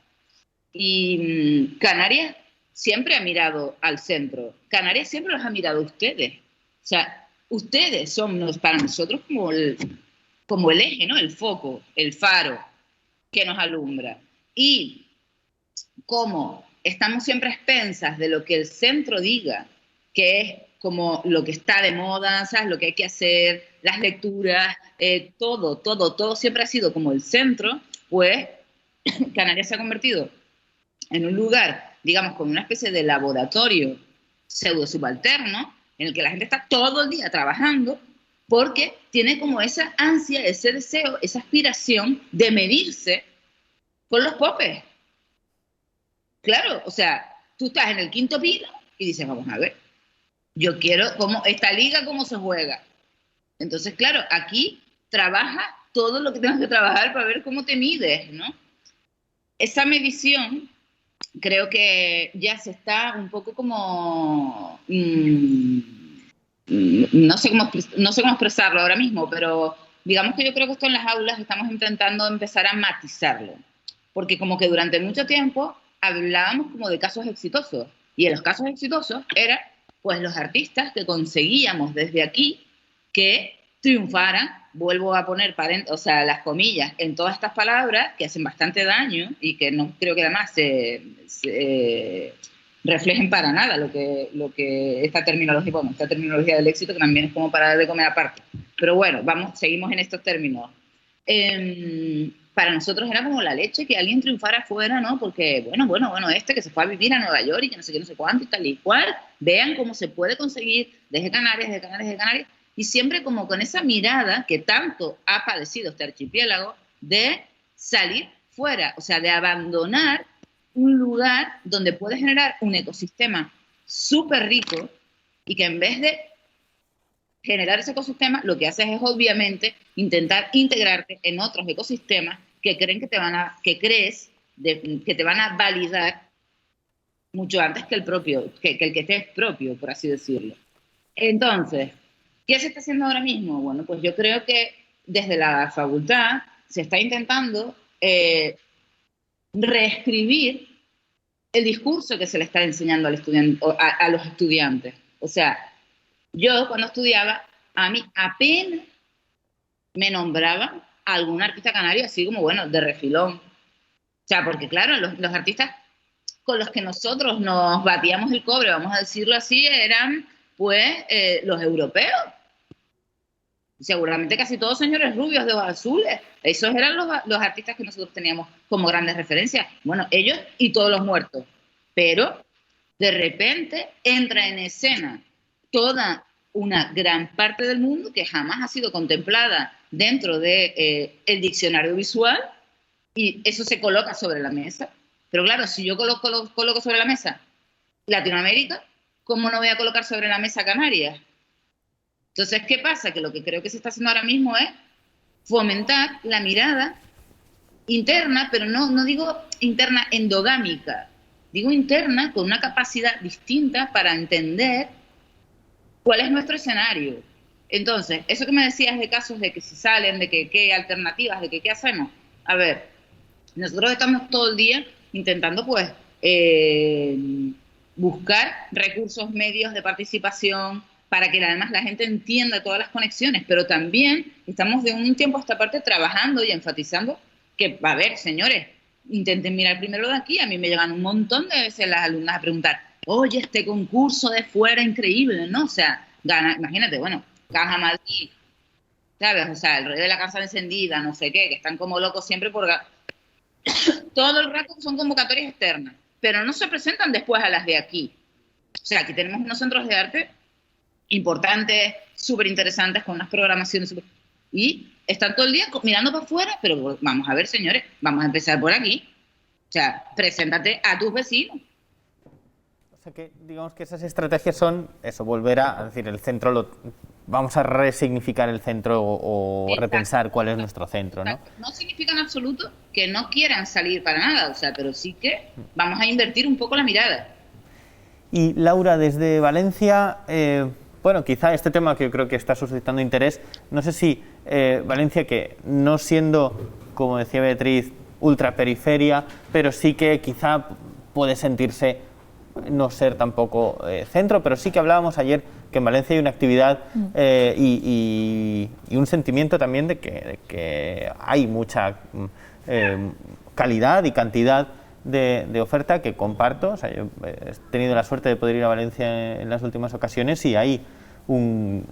y Canarias siempre ha mirado al centro. Canarias siempre los ha mirado a ustedes. O sea, ustedes son para nosotros como el eje, ¿no? El foco, el faro que nos alumbra. Y como estamos siempre a expensas de lo que el centro diga, que es como lo que está de moda, ¿sabes? Lo que hay que hacer, las lecturas, todo siempre ha sido como el centro, pues Canarias se ha convertido en un lugar, digamos, como una especie de laboratorio pseudo-subalterno, en el que la gente está todo el día trabajando, porque tiene como esa ansia, ese deseo, esa aspiración de medirse con los popes. Claro, o sea, tú estás en el quinto pino y dices, vamos a ver, yo quiero cómo esta liga, cómo se juega. Entonces, claro, aquí trabaja todo lo que tengas que trabajar para ver cómo te mides, ¿no? Esa medición creo que ya se está un poco como... no sé cómo expresarlo ahora mismo, pero digamos que yo creo que esto en las aulas estamos intentando empezar a matizarlo. Porque como que durante mucho tiempo hablábamos como de casos exitosos. Y en los casos exitosos eran pues los artistas que conseguíamos desde aquí que triunfaran. Vuelvo a poner las comillas en todas estas palabras que hacen bastante daño y que no creo que además se reflejen para nada lo que esta terminología del éxito, que también es como para dar de comer aparte. Pero bueno, seguimos en estos términos. Para nosotros era como la leche que alguien triunfara afuera, ¿no? Porque, bueno, este que se fue a vivir a Nueva York y que no sé qué, no sé cuánto y tal y cual, vean cómo se puede conseguir desde Canarias, y siempre como con esa mirada que tanto ha padecido este archipiélago de salir fuera, o sea, de abandonar un lugar donde puedes generar un ecosistema súper rico y que en vez de generar ese ecosistema, lo que haces es obviamente intentar integrarte en otros ecosistemas que creen que te van a validar mucho antes que el que te es propio, por así decirlo. Entonces, ¿qué se está haciendo ahora mismo? Bueno, pues yo creo que desde la facultad se está intentando reescribir el discurso que se le está enseñando a los estudiantes. O sea, yo cuando estudiaba, a mí apenas me nombraban a algún artista canario así como, bueno, de refilón. O sea, porque claro, los artistas con los que nosotros nos batíamos el cobre, vamos a decirlo así, eran pues los europeos. Seguramente casi todos señores rubios de ojos azules. Esos eran los artistas que nosotros teníamos como grandes referencias. Bueno, ellos y todos los muertos. Pero de repente entra en escena toda una gran parte del mundo que jamás ha sido contemplada dentro del diccionario visual, y eso se coloca sobre la mesa. Pero claro, si yo coloco sobre la mesa Latinoamérica, ¿cómo no voy a colocar sobre la mesa Canarias? Entonces, ¿qué pasa? Que lo que creo que se está haciendo ahora mismo es fomentar la mirada interna, pero no digo interna endogámica, digo interna con una capacidad distinta para entender cuál es nuestro escenario. Entonces, eso que me decías de casos de que si salen, de que qué alternativas, de que qué hacemos. A ver, nosotros estamos todo el día intentando, pues, buscar recursos, medios de participación para que además la gente entienda todas las conexiones, pero también estamos de un tiempo a esta parte trabajando y enfatizando que, a ver, señores, intenten mirar primero de aquí. A mí me llegan un montón de veces las alumnas a preguntar, oye, este concurso de fuera increíble, ¿no? O sea, imagínate, bueno, Caja Madrid, ¿sabes? O sea, el rollo de la casa encendida, no sé qué, que están como locos siempre por... Todo el rato son convocatorias externas, pero no se presentan después a las de aquí. O sea, aquí tenemos unos centros de arte importantes, súper interesantes, con unas programaciones súper... y están todo el día mirando para afuera, pero vamos a ver, señores, vamos a empezar por aquí. O sea, preséntate a tus vecinos. O sea que digamos que esas estrategias son eso, volver a decir, el centro, vamos a resignificar el centro o repensar cuál es nuestro centro, ¿no? No significa en absoluto que no quieran salir para nada, o sea, pero sí que vamos a invertir un poco la mirada. Y Laura, desde Valencia, bueno, quizá este tema que yo creo que está suscitando interés, no sé si Valencia, que no siendo, como decía Beatriz, ultraperiferia, pero sí que quizá puede sentirse no ser tampoco centro, pero sí que hablábamos ayer que en Valencia hay una actividad y un sentimiento también de que hay mucha calidad y cantidad de oferta que comparto. O sea, yo he tenido la suerte de poder ir a Valencia en las últimas ocasiones y hay un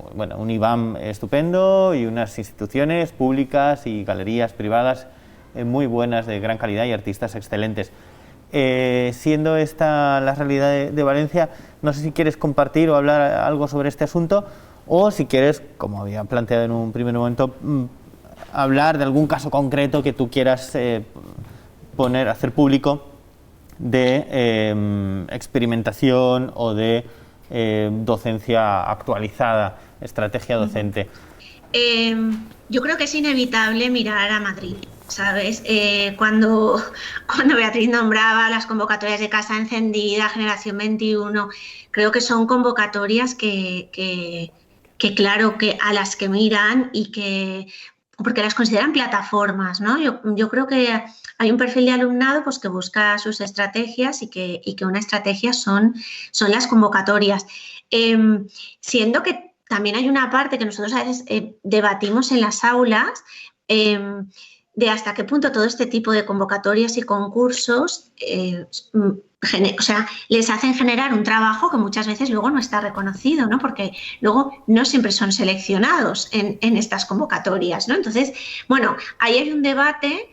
IBAM estupendo y unas instituciones públicas y galerías privadas muy buenas, de gran calidad, y artistas excelentes. Siendo esta la realidad de Valencia, no sé si quieres compartir o hablar algo sobre este asunto, o si quieres, como había planteado en un primer momento, hablar de algún caso concreto que tú quieras hacer público de experimentación o de docencia actualizada, estrategia docente. Yo creo que es inevitable mirar a Madrid, ¿sabes? Cuando Beatriz nombraba las convocatorias de Casa Encendida, Generación 21, creo que son convocatorias que claro, que a las que miran y que porque las consideran plataformas, ¿no? Yo creo que hay un perfil de alumnado pues, que busca sus estrategias y que una estrategia son las convocatorias. Siendo que también hay una parte que nosotros a veces debatimos en las aulas de hasta qué punto todo este tipo de convocatorias y concursos les hacen generar un trabajo que muchas veces luego no está reconocido, ¿no? Porque luego no siempre son seleccionados en estas convocatorias, ¿no? Entonces, bueno, ahí hay un debate,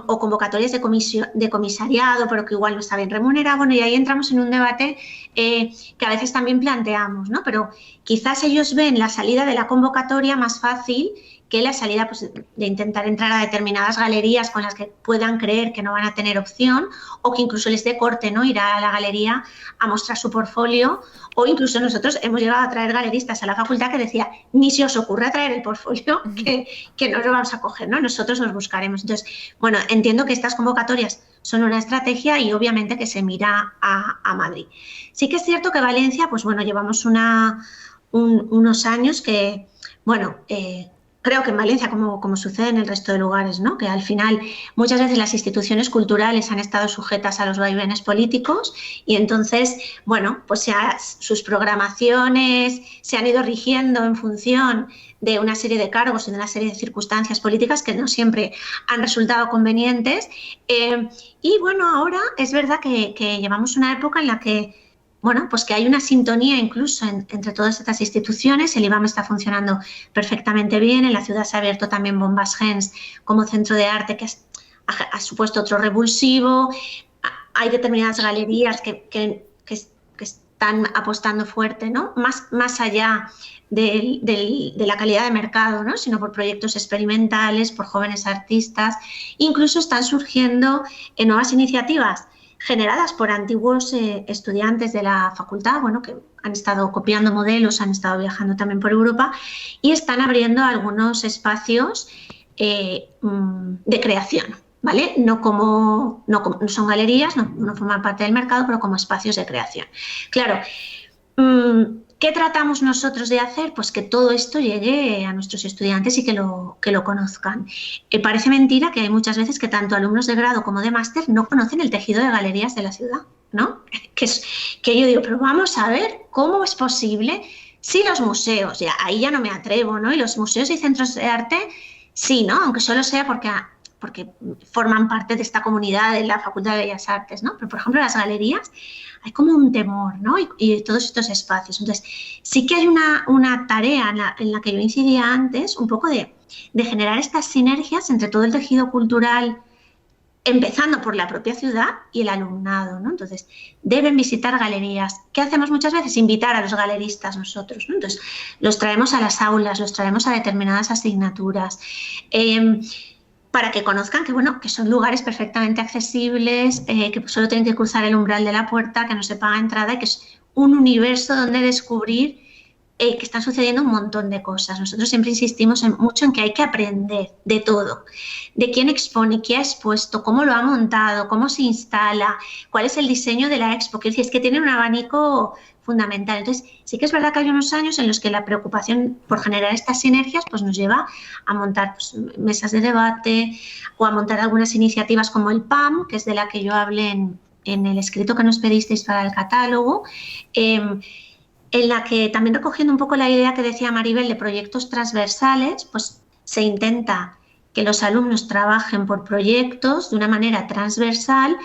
o convocatorias de comisariado, pero que igual no está bien remunerado, bueno, y ahí entramos en un debate que a veces también planteamos, ¿no? Pero quizás ellos ven la salida de la convocatoria más fácil que la salida pues, de intentar entrar a determinadas galerías con las que puedan creer que no van a tener opción, o que incluso les dé corte, ¿no? Ir a la galería a mostrar su portfolio, o incluso nosotros hemos llegado a traer galeristas a la facultad que decía, ni se os ocurra traer el portfolio, que no lo vamos a coger, ¿no? Nosotros nos buscaremos. Entonces, bueno, entiendo que estas convocatorias son una estrategia y obviamente que se mira a Madrid. Sí que es cierto que Valencia, pues bueno, llevamos unos años que, bueno, creo que en Valencia, como sucede en el resto de lugares, ¿no? Que al final muchas veces las instituciones culturales han estado sujetas a los vaivenes políticos y entonces, bueno, pues sus programaciones se han ido rigiendo en función de una serie de cargos y de una serie de circunstancias políticas que no siempre han resultado convenientes. Y bueno, ahora es verdad que llevamos una época en la que bueno, pues que hay una sintonía incluso entre todas estas instituciones. El IBAM está funcionando perfectamente bien. En la ciudad se ha abierto también Bombas Gens como centro de arte que ha supuesto otro revulsivo. Hay determinadas galerías que están apostando fuerte, ¿no? Más allá de la calidad de mercado, ¿no? Sino por proyectos experimentales, por jóvenes artistas. Incluso están surgiendo nuevas iniciativas generadas por antiguos estudiantes de la facultad, bueno, que han estado copiando modelos, han estado viajando también por Europa y están abriendo algunos espacios de creación, ¿vale? No son galerías, no forman parte del mercado, pero como espacios de creación. Claro, ¿qué tratamos nosotros de hacer? Pues que todo esto llegue a nuestros estudiantes y que lo conozcan. Parece mentira que hay muchas veces que tanto alumnos de grado como de máster no conocen el tejido de galerías de la ciudad, ¿no? Que yo digo, pero vamos a ver cómo es posible si los museos, ahí ya no me atrevo, ¿no? Y los museos y centros de arte, sí, ¿no? Aunque solo sea porque forman parte de esta comunidad de la Facultad de Bellas Artes, ¿no? Pero, por ejemplo, las galerías hay como un temor, ¿no? Y todos estos espacios. Entonces, sí que hay una tarea en la que yo incidía antes, un poco de generar estas sinergias entre todo el tejido cultural empezando por la propia ciudad y el alumnado, ¿no? Entonces, deben visitar galerías. ¿Qué hacemos muchas veces? Invitar a los galeristas nosotros, ¿no? Entonces, los traemos a las aulas, los traemos a determinadas asignaturas, para que conozcan que, bueno, que son lugares perfectamente accesibles, que solo tienen que cruzar el umbral de la puerta, que no se paga entrada y que es un universo donde descubrir que están sucediendo un montón de cosas. Nosotros siempre insistimos mucho en que hay que aprender de todo, de quién expone, qué ha expuesto, cómo lo ha montado, cómo se instala, cuál es el diseño de la expo. Quiero decir, es que tienen un abanico fundamental. Entonces, sí que es verdad que hay unos años en los que la preocupación por generar estas sinergias pues, nos lleva a montar pues, mesas de debate o a montar algunas iniciativas como el PAM, que es de la que yo hablé en el escrito que nos pedisteis para el catálogo, en la que también recogiendo un poco la idea que decía Maribel de proyectos transversales, pues se intenta que los alumnos trabajen por proyectos de una manera transversal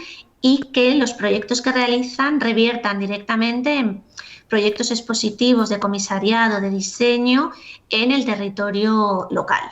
y que los proyectos que realizan reviertan directamente en proyectos expositivos de comisariado, de diseño en el territorio local.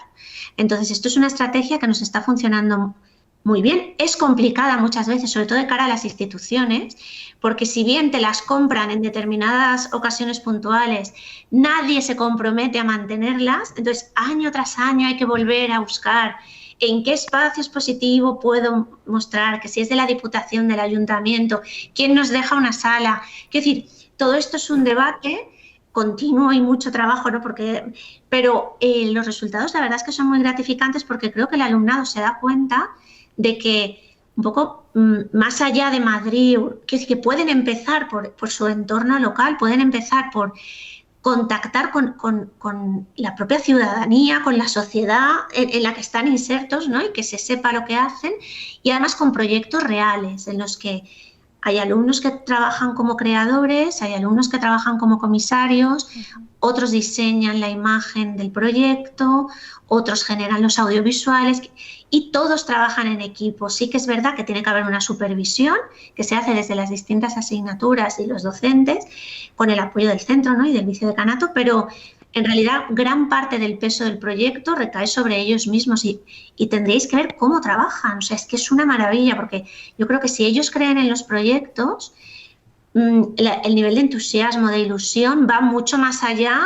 Entonces, esto es una estrategia que nos está funcionando muy bien. Es complicada muchas veces, sobre todo de cara a las instituciones, porque si bien te las compran en determinadas ocasiones puntuales, nadie se compromete a mantenerlas, entonces año tras año hay que volver a buscar en qué espacio expositivo puedo mostrar, que si es de la Diputación, del Ayuntamiento, quién nos deja una sala. Quiero decir, todo esto es un debate continuo y mucho trabajo, ¿no? Pero los resultados la verdad es que son muy gratificantes porque creo que el alumnado se da cuenta de que un poco más allá de Madrid, que pueden empezar por su entorno local, pueden empezar por contactar con la propia ciudadanía, con la sociedad en la que están insertos, ¿no? Y que se sepa lo que hacen, y además con proyectos reales en los que hay alumnos que trabajan como creadores, hay alumnos que trabajan como comisarios, otros diseñan la imagen del proyecto, otros generan los audiovisuales y todos trabajan en equipo. Sí que es verdad que tiene que haber una supervisión que se hace desde las distintas asignaturas y los docentes con el apoyo del centro, ¿no? Y del vicedecanato, pero en realidad gran parte del peso del proyecto recae sobre ellos mismos y tendréis que ver cómo trabajan. O sea, es que es una maravilla porque yo creo que si ellos creen en los proyectos, el nivel de entusiasmo, de ilusión va mucho más allá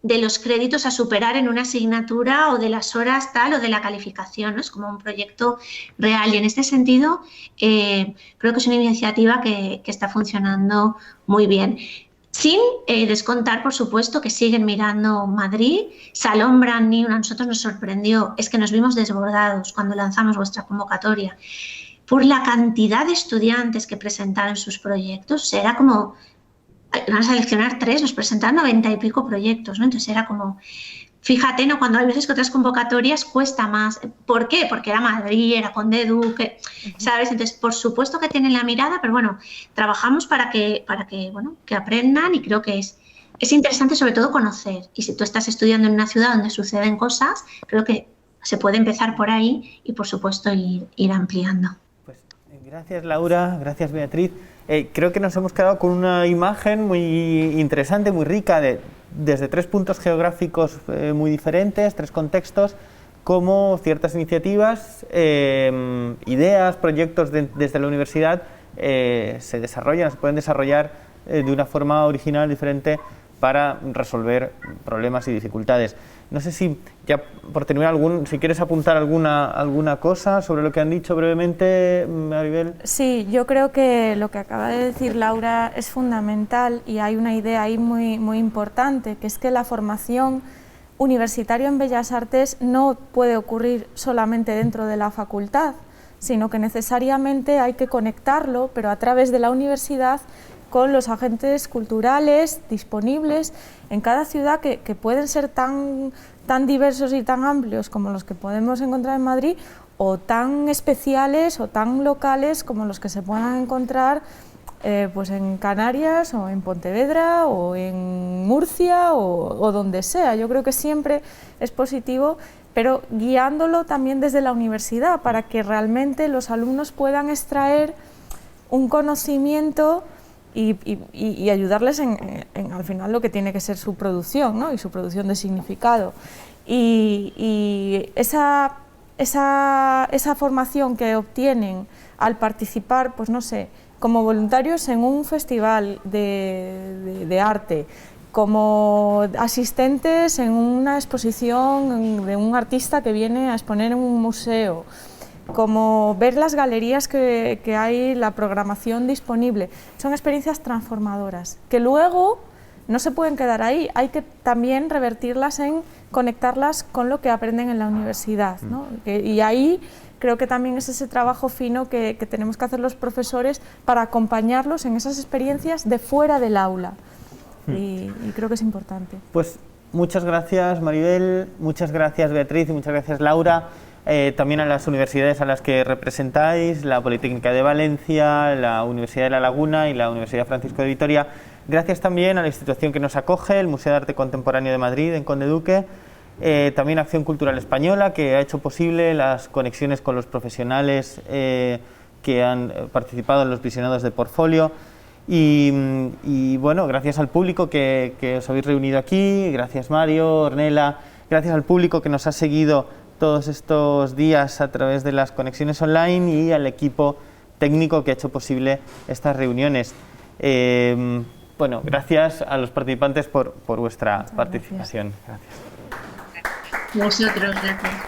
de los créditos a superar en una asignatura o de las horas tal o de la calificación, ¿no? Es como un proyecto real y en este sentido creo que es una iniciativa que está funcionando muy bien. Sin descontar, por supuesto, que siguen mirando Madrid. Salón Brand New, a nosotros nos sorprendió, es que nos vimos desbordados cuando lanzamos vuestra convocatoria por la cantidad de estudiantes que presentaron sus proyectos. O sea, era como, van a seleccionar 3, nos presentaron 90 y pico proyectos, ¿no? Entonces era como, fíjate, ¿no? Cuando hay veces que otras convocatorias cuesta más. ¿Por qué? Porque era Madrid, era Conde Duque, ¿sabes? Entonces, por supuesto que tienen la mirada, pero bueno, trabajamos para que bueno, que aprendan y creo que es interesante sobre todo conocer. Y si tú estás estudiando en una ciudad donde suceden cosas, creo que se puede empezar por ahí y, por supuesto, ir ampliando. Pues gracias, Laura, gracias, Beatriz. Creo que nos hemos quedado con una imagen muy interesante, muy rica, desde 3 puntos geográficos muy diferentes, 3 contextos, cómo ciertas iniciativas, ideas, proyectos desde la universidad se pueden desarrollar de una forma original, diferente, para resolver problemas y dificultades. No sé si, ya por terminar, si quieres apuntar alguna cosa sobre lo que han dicho brevemente, Maribel. Sí, yo creo que lo que acaba de decir Laura es fundamental y hay una idea ahí muy, muy importante, que es que la formación universitaria en Bellas Artes no puede ocurrir solamente dentro de la facultad, sino que necesariamente hay que conectarlo, pero a través de la universidad, con los agentes culturales disponibles en cada ciudad que pueden ser tan diversos y tan amplios como los que podemos encontrar en Madrid, o tan especiales o tan locales como los que se puedan encontrar pues en Canarias o en Pontevedra o en Murcia o donde sea. Yo creo que siempre es positivo, pero guiándolo también desde la universidad para que realmente los alumnos puedan extraer un conocimiento y ayudarles en al final lo que tiene que ser su producción, ¿no? Y su producción de significado. Y esa esa formación que obtienen al participar, pues no sé, como voluntarios en un festival de arte, como asistentes en una exposición de un artista que viene a exponer en un museo, como ver las galerías que hay, la programación disponible, son experiencias transformadoras, que luego no se pueden quedar ahí, hay que también revertirlas en conectarlas con lo que aprenden en la universidad, ¿no? Y ahí creo que también es ese trabajo fino que tenemos que hacer los profesores para acompañarlos en esas experiencias de fuera del aula. Y creo que es importante. Pues muchas gracias, Maribel, muchas gracias, Beatriz, y muchas gracias, Laura. También a las universidades a las que representáis, la Politécnica de Valencia, la Universidad de La Laguna y la Universidad Francisco de Vitoria. Gracias también a la institución que nos acoge, el Museo de Arte Contemporáneo de Madrid, en Conde Duque. También Acción Cultural Española, que ha hecho posible las conexiones con los profesionales que han participado en los visionados de Portfolio. Y bueno, gracias al público que os habéis reunido aquí, gracias Mario, Ornella, gracias al público que nos ha seguido todos estos días a través de las conexiones online y al equipo técnico que ha hecho posible estas reuniones. Bueno, gracias a los participantes por vuestra participación. Gracias. Vosotros, gracias.